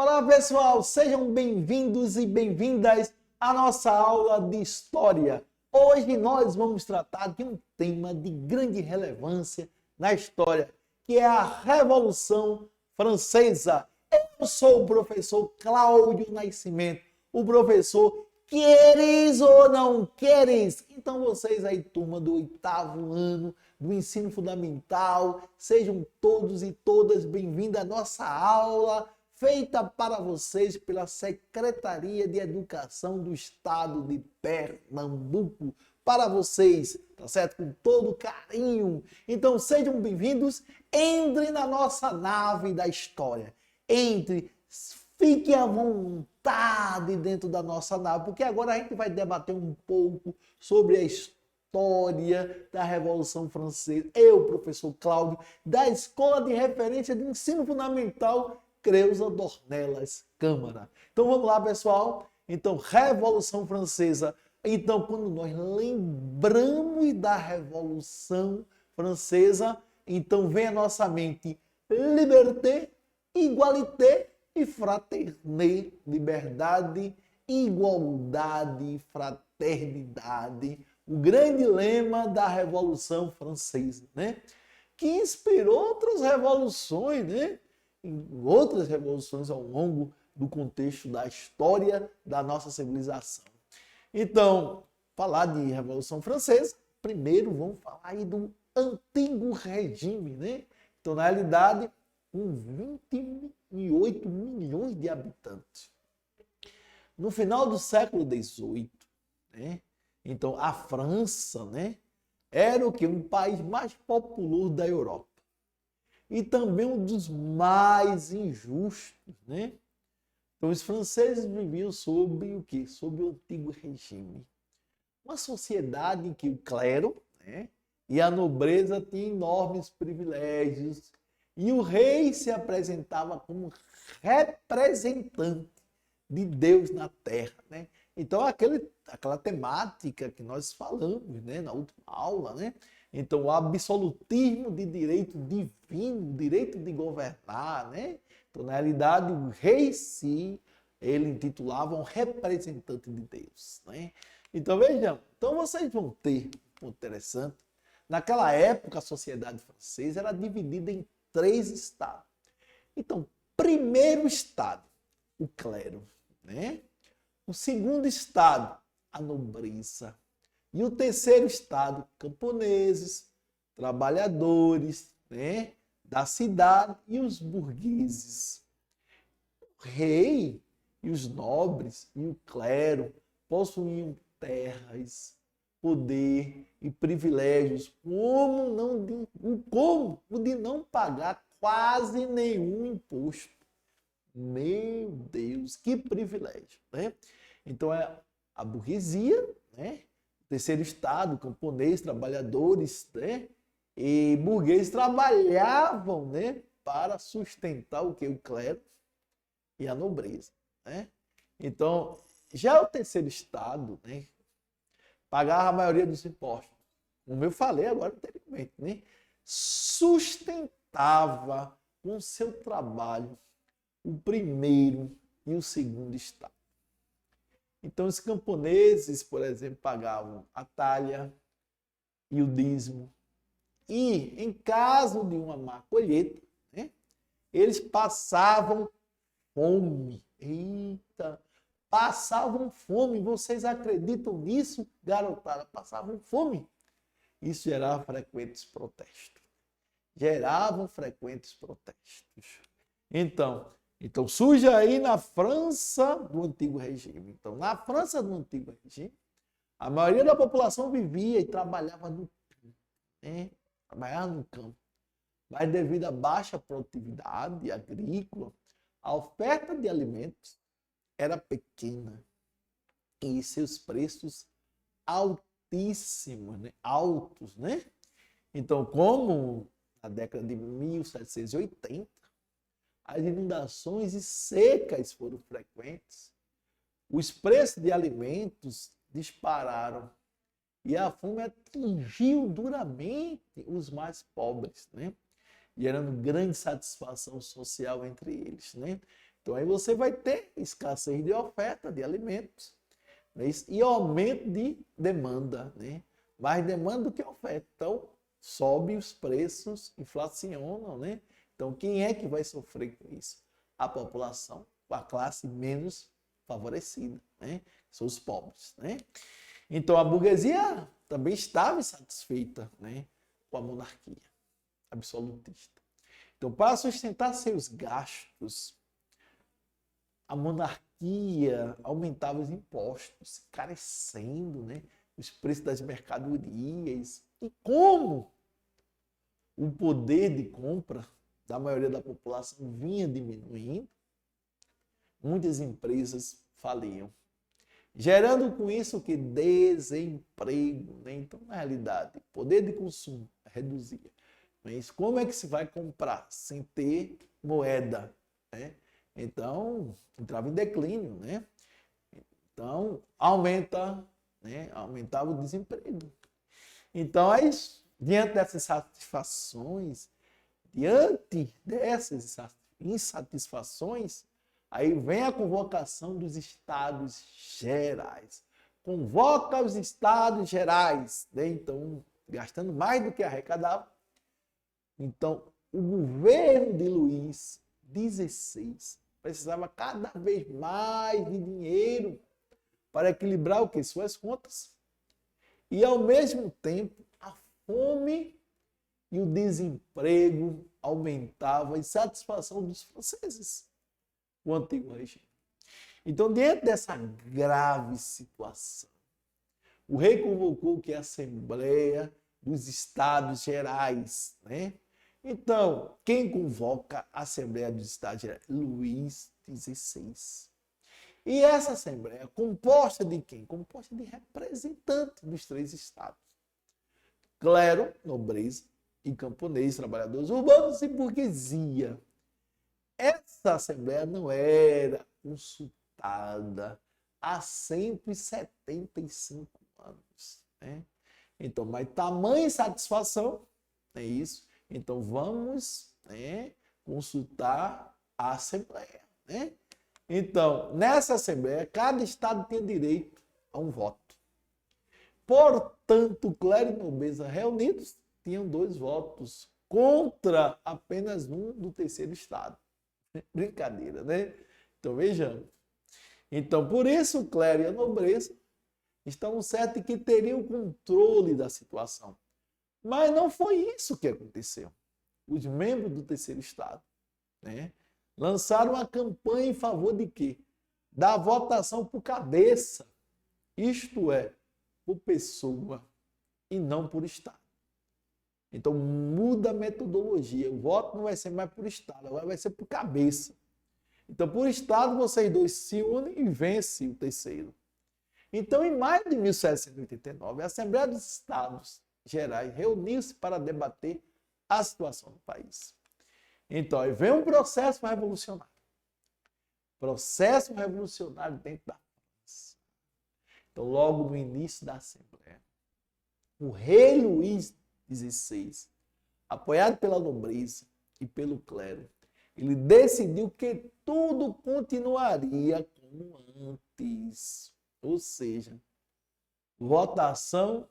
Olá, pessoal, sejam bem-vindos e bem-vindas à nossa aula de História. Hoje nós vamos tratar de um tema de grande relevância na história, que é a Revolução Francesa. Eu sou o professor Cláudio Nascimento, o professor queres ou não queres. Então vocês aí, turma do 8º ano do ensino fundamental, sejam todos e todas bem-vindos à nossa aula feita para vocês pela Secretaria de Educação do Estado de Pernambuco, para vocês, tá certo? Com todo carinho. Então sejam bem-vindos, entrem na nossa nave da história, entre, fiquem à vontade dentro da nossa nave, porque agora a gente vai debater um pouco sobre a história da Revolução Francesa. Eu, professor Cláudio, da Escola de Referência de Ensino Fundamental Creuza Dornelas Câmara. Então vamos lá, pessoal. Então, Revolução Francesa. Então, quando nós lembramos da Revolução Francesa, então vem à nossa mente liberté, igualité e fraternité, liberdade, igualdade e fraternidade. O grande lema da Revolução Francesa, né? Que inspirou outras revoluções, né? Em outras revoluções ao longo do contexto da história da nossa civilização. Então, falar de Revolução Francesa, primeiro vamos falar aí do Antigo Regime, né? Então, na realidade, com 28 milhões de habitantes. No final do século XVIII, né? Então, a França, né, era o quê? Um país mais populoso da Europa. E também um dos mais injustos, né? Então, os franceses viviam sob o quê? Sob o Antigo Regime. Uma sociedade em que o clero, né, e a nobreza tinham enormes privilégios e o rei se apresentava como representante de Deus na terra, né? Então, aquela temática que nós falamos, né, na última aula, né? Então, o absolutismo de direito divino, direito de governar, né? Então, na realidade, o rei ele intitulava um representante de Deus, né? Então, vejam, então vocês vão ter, um ponto interessante, naquela época a sociedade francesa era dividida em 3 estados. Então, primeiro estado, o clero, né? O segundo estado, a nobreza. E o terceiro estado, camponeses, trabalhadores, né, da cidade e os burgueses. O rei e os nobres e o clero possuíam terras, poder e privilégios, como de não pagar quase nenhum imposto. Meu Deus, que privilégio, né? Então, é a burguesia, né? Terceiro estado, camponês, trabalhadores, né? E burgueses trabalhavam, né, para sustentar o que? O clero e a nobreza, né? Então, já o terceiro estado, né, pagava a maioria dos impostos. Como eu falei agora anteriormente, né? Sustentava com seu trabalho o primeiro e o segundo estado. Então, os camponeses, por exemplo, pagavam a talha e o dízimo. E, em caso de uma má colheita, né, eles passavam fome. Eita! Passavam fome. Vocês acreditam nisso, garotada? Passavam fome. Isso gerava frequentes protestos. Geravam frequentes protestos. Então surge aí na França do Antigo Regime. Então, na França do Antigo Regime, a maioria da população vivia e trabalhava no campo, né? Trabalhava no campo. Mas devido à baixa produtividade agrícola, a oferta de alimentos era pequena e seus preços altíssimos, né? Altos, né? Então, como na década de 1780, as inundações e secas foram frequentes, os preços de alimentos dispararam e a fome atingiu duramente os mais pobres, né? Gerando grande satisfação social entre eles, né? Então aí você vai ter escassez de oferta de alimentos, né? E aumento de demanda, né? Mais demanda do que oferta. Então sobe os preços, inflacionam, né? Então quem é que vai sofrer com isso? A população, a classe menos favorecida, né? São os pobres, né? Então a burguesia também estava insatisfeita, né, com a monarquia absolutista. Então, para sustentar seus gastos, a monarquia aumentava os impostos, encarecendo, né, os preços das mercadorias. E como o poder de compra da maioria da população vinha diminuindo, muitas empresas faliam, gerando com isso o que? Desemprego, né? Então, na realidade, o poder de consumo reduzia. Mas como é que se vai comprar sem ter moeda, né? Então, entrava em declínio, né? Então, aumentava o desemprego. Então, diante dessas insatisfações, aí vem a convocação dos estados gerais. Convoca os estados gerais, né? Então, gastando mais do que arrecadava. Então, o governo de Luís XVI precisava cada vez mais de dinheiro para equilibrar o quê? Suas contas. E, ao mesmo tempo, a fome e o desemprego aumentavam a insatisfação dos franceses, o antigo regime. Então, diante dessa grave situação, o rei convocou que a Assembleia dos Estados Gerais, né? Então, quem convoca a Assembleia dos Estados Gerais? Luís XVI. E essa Assembleia, composta de quem? Composta de representantes dos 3 estados. Clero, nobreza e camponês, trabalhadores urbanos e burguesia. Essa Assembleia não era consultada há 175 anos, né? Então, mas tamanha insatisfação, é isso. Então, vamos, né, consultar a Assembleia, né? Então, nessa Assembleia, cada estado tinha direito a um voto. Portanto, clero e nobreza reunidos tinham 2 votos contra apenas um do terceiro estado. Brincadeira, né? Então, vejamos. Então, por isso, o clero e a nobreza estão certos que teriam controle da situação. Mas não foi isso que aconteceu. Os membros do terceiro estado, né, lançaram uma campanha em favor de quê? Da votação por cabeça. Isto é, por pessoa e não por estado. Então, muda a metodologia. O voto não vai ser mais por estado, agora vai ser por cabeça. Então, por estado, vocês 2 se unem e vencem o terceiro. Então, em maio de 1789, a Assembleia dos Estados Gerais reuniu-se para debater a situação do país. Então, aí vem um processo revolucionário. Processo revolucionário dentro da França. Então, logo no início da Assembleia, o rei Luís XVI, apoiado pela nobreza e pelo clero, ele decidiu que tudo continuaria como antes. Ou seja, votação,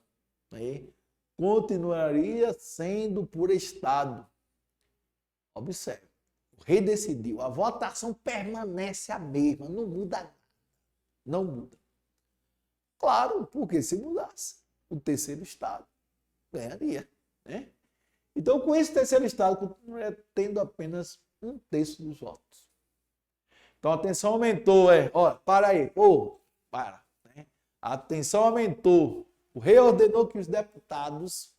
né, continuaria sendo por estado. Observe, o rei decidiu, a votação permanece a mesma, não muda nada. Não muda. Claro, porque se mudasse, o terceiro estado ganharia, né? Então, com esse terceiro estado, continuaria tendo apenas 1/3 dos votos. Então, a tensão aumentou, para aí, para. Né? A tensão aumentou. O rei ordenou que os deputados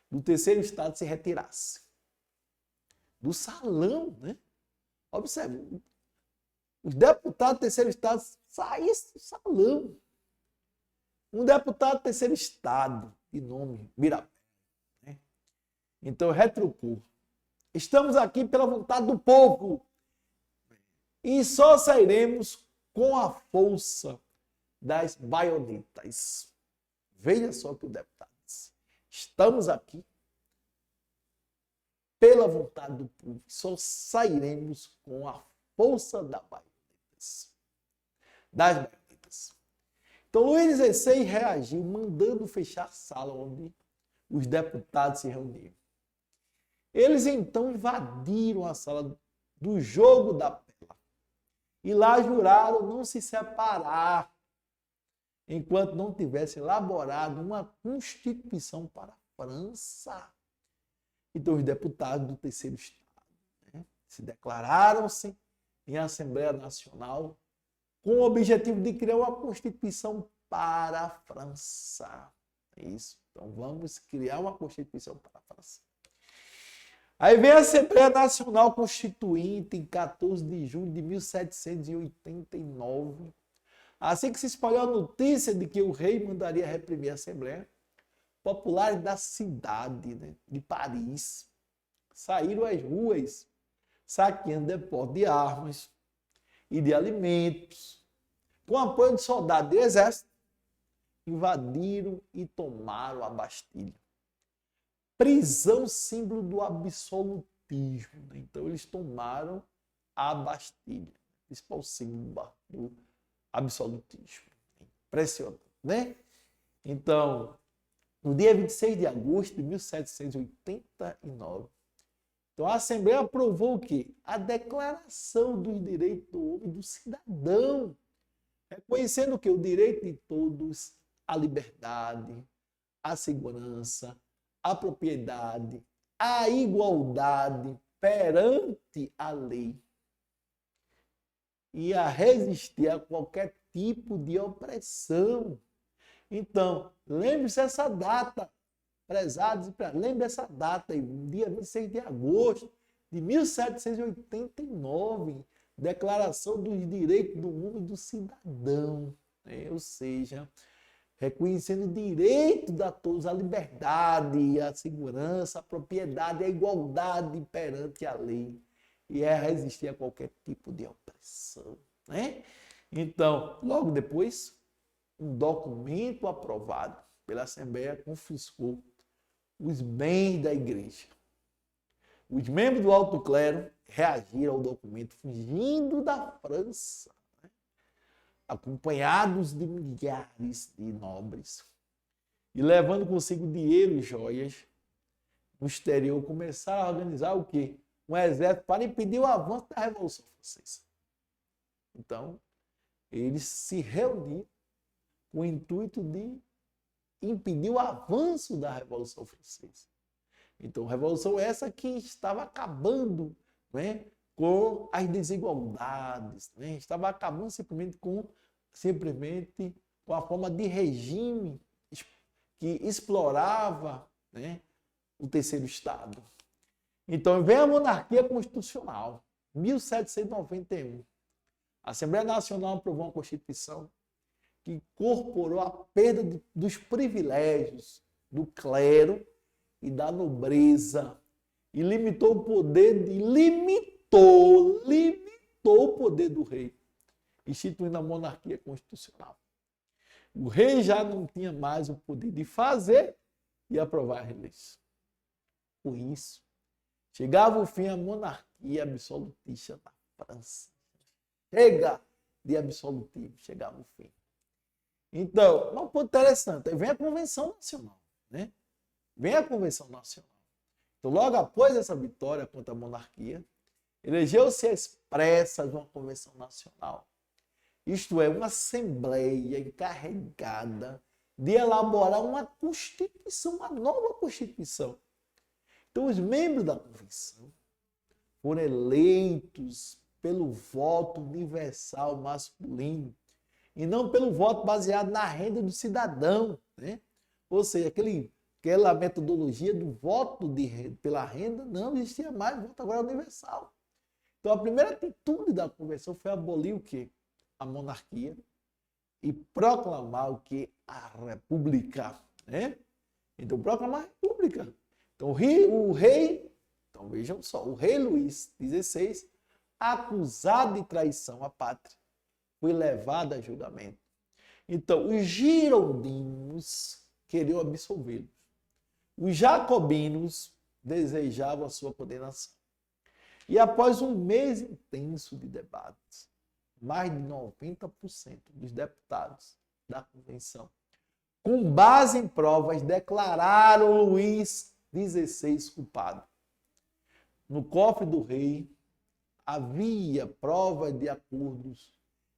do terceiro estado se retirassem do salão, né? Observe, os deputados do terceiro estado saíssem do salão. Um deputado do terceiro estado, de nome Mirabel, né? Então, retrucou. Estamos aqui pela vontade do povo e só sairemos com a força das baionetas. Veja só o que o deputado disse. Estamos aqui pela vontade do povo, só sairemos com a força das baionetas. Então, Luís XVI reagiu mandando fechar a sala onde os deputados se reuniam. Eles então invadiram a sala do jogo da pela e lá juraram não se separar enquanto não tivesse elaborado uma Constituição para a França. Então, os deputados do terceiro Estado, né, se declararam-se em Assembleia Nacional com o objetivo de criar uma Constituição para a França. É isso. Então, vamos criar uma Constituição para a França. Aí vem a Assembleia Nacional Constituinte em 14 de junho de 1789. Assim que se espalhou a notícia de que o rei mandaria reprimir a Assembleia, populares da cidade, né, de Paris saíram às ruas saqueando depósitos de armas e de alimentos. Com apoio de soldados do exército, invadiram e tomaram a Bastilha. Prisão, símbolo do absolutismo. Né? Então, eles tomaram a Bastilha, principal símbolo do absolutismo. Impressionante, né? Então, no dia 26 de agosto de 1789, então a Assembleia aprovou o quê? A Declaração dos Direitos do Homem e do Cidadão, reconhecendo o quê? O direito de todos à liberdade, à segurança, à propriedade, à igualdade perante a lei e a resistir a qualquer tipo de opressão. Então, lembre-se dessa data, prezados e prezadas, lembre dessa data, dia 26 de agosto de 1789, Declaração dos Direitos do Homem e do Cidadão, né? Ou seja, reconhecendo o direito de todos à liberdade, à segurança, à propriedade, à igualdade perante a lei e a resistir a qualquer tipo de opressão, né? Então, logo depois, um documento aprovado pela Assembleia confiscou os bens da igreja. Os membros do alto clero reagiram ao documento fugindo da França, né? Acompanhados de milhares de nobres e levando consigo dinheiro e joias. No exterior começaram a organizar o quê? Um exército para impedir o avanço da Revolução Francesa. Então, eles se reuniram com o intuito de impedir o avanço da Revolução Francesa. Então, revolução essa que estava acabando, né, com as desigualdades, né, estava acabando simplesmente com a forma de regime que explorava, né, o terceiro Estado. Então, vem a monarquia constitucional, 1791. A Assembleia Nacional aprovou uma Constituição que incorporou a perda dos privilégios do clero e da nobreza e limitou o poder limitou o poder do rei, instituindo a monarquia constitucional. O rei já não tinha mais o poder de fazer e aprovar as leis. Por isso, chegava o fim a monarquia absolutista da França. Chega de absolutismo, chegava o fim. Então, um ponto interessante, vem a Convenção Nacional, né? Vem a Convenção Nacional. Então, logo após essa vitória contra a monarquia, elegeu-se a expressa de uma Convenção Nacional. Isto é, uma assembleia encarregada de elaborar uma Constituição, uma nova Constituição. Então, os membros da Convenção foram eleitos pelo voto universal masculino e não pelo voto baseado na renda do cidadão, né? Ou seja, aquela metodologia do voto pela renda não existia mais, o voto agora é universal. Então, a primeira atitude da Convenção foi abolir o quê? A monarquia e proclamar o quê? A República, né? Então, proclamar a República. Então, o rei, então vejam só, o rei Luís XVI, acusado de traição à pátria, foi levado a julgamento. Então, os girondinos queriam absolvê-los. Os jacobinos desejavam a sua condenação. E após um mês intenso de debates, mais de 90% dos deputados da convenção, com base em provas, declararam Luís XVI culpado. No cofre do rei havia prova de acordos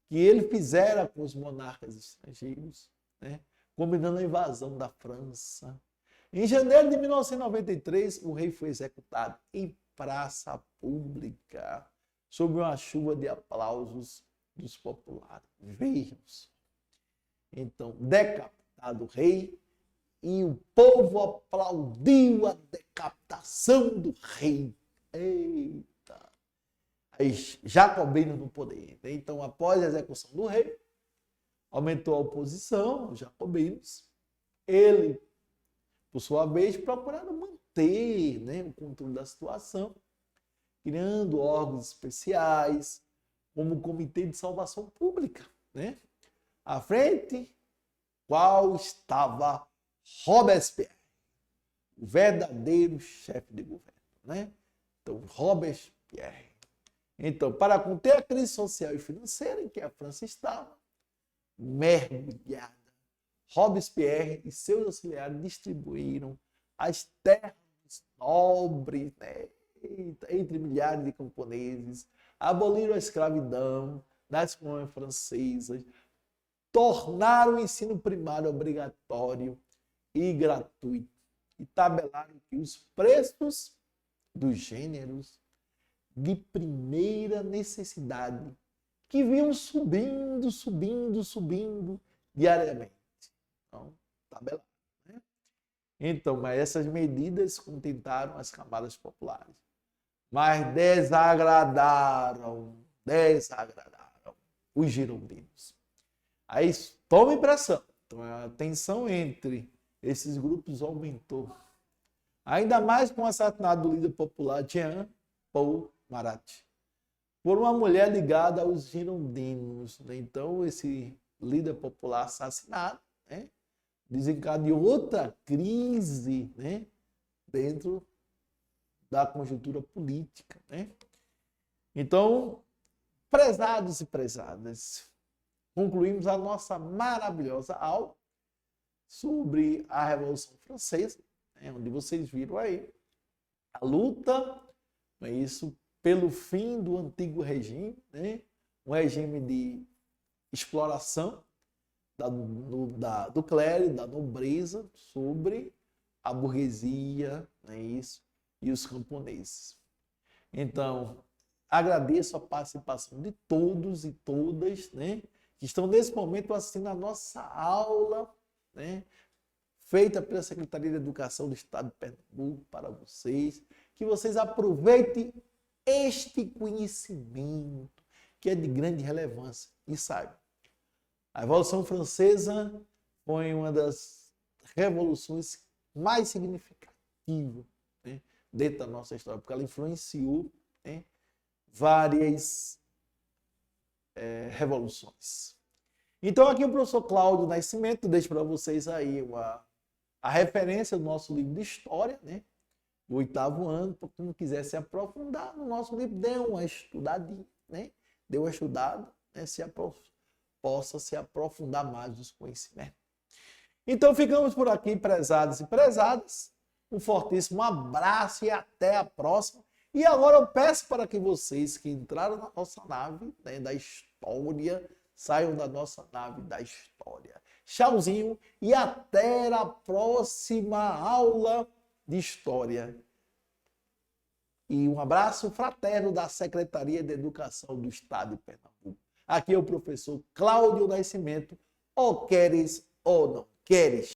que ele fizera com os monarcas estrangeiros, né, combinando a invasão da França. Em janeiro de 1993, o rei foi executado em praça pública, sob uma chuva de aplausos dos populares. Vejam só. Então, decapitado o rei, e o povo aplaudiu a decapitação do rei. Eita! Aí, jacobinos no poder. Então, após a execução do rei, aumentou a oposição, os jacobinos. Ele, por sua vez, procuraram manter, né, o controle da situação, criando órgãos especiais, como o Comitê de Salvação Pública, né? À frente, qual estava Robespierre, o verdadeiro chefe de governo, né? Então, Robespierre. Então, para conter a crise social e financeira em que a França estava mergulhada, Robespierre e seus auxiliares distribuíram as terras nobres, né, entre milhares de camponeses, aboliram a escravidão das colônias francesas, tornaram o ensino primário obrigatório e gratuito e tabelaram que os preços dos gêneros de primeira necessidade que vinham subindo diariamente. Então, tabelado, né? Então, mas essas medidas contentaram as camadas populares, mas desagradaram os girondinos. Aí toma impressão. Então, a tensão entre esses grupos aumentou. Ainda mais com o assassinato do líder popular Jean Paul Marat por uma mulher ligada aos girondinos. Então, esse líder popular assassinado, né, desencadeou outra crise, né, dentro da conjuntura política, né? Então, prezados e prezadas, concluímos a nossa maravilhosa aula sobre a Revolução Francesa, né, onde vocês viram aí a luta, não é isso, pelo fim do antigo regime, né, um regime de exploração do clero, da nobreza sobre a burguesia, não é isso, e os camponeses. Então, agradeço a participação de todos e todas, né, que estão nesse momento assistindo a nossa aula, né, feita pela Secretaria de Educação do Estado de Pernambuco para vocês, que vocês aproveitem este conhecimento que é de grande relevância. E saibam, a Revolução Francesa foi uma das revoluções mais significativas, né, dentro da nossa história, porque ela influenciou, né, várias revoluções. Então, aqui o professor Cláudio Nascimento deixa para vocês aí a referência do nosso livro de história, né, do 8º ano, para quem quiser se aprofundar no nosso livro, dê uma estudadinha, né, dê uma estudada, né, possa se aprofundar mais nos conhecimentos. Então, ficamos por aqui, prezados e prezadas. Um fortíssimo abraço e até a próxima. E agora eu peço para que vocês que entraram na nossa nave, né, da história, saiam da nossa nave da história. Tchauzinho e até a próxima aula de história. E um abraço fraterno da Secretaria de Educação do Estado de Pernambuco. Aqui é o professor Cláudio Nascimento. Ou queres ou não queres.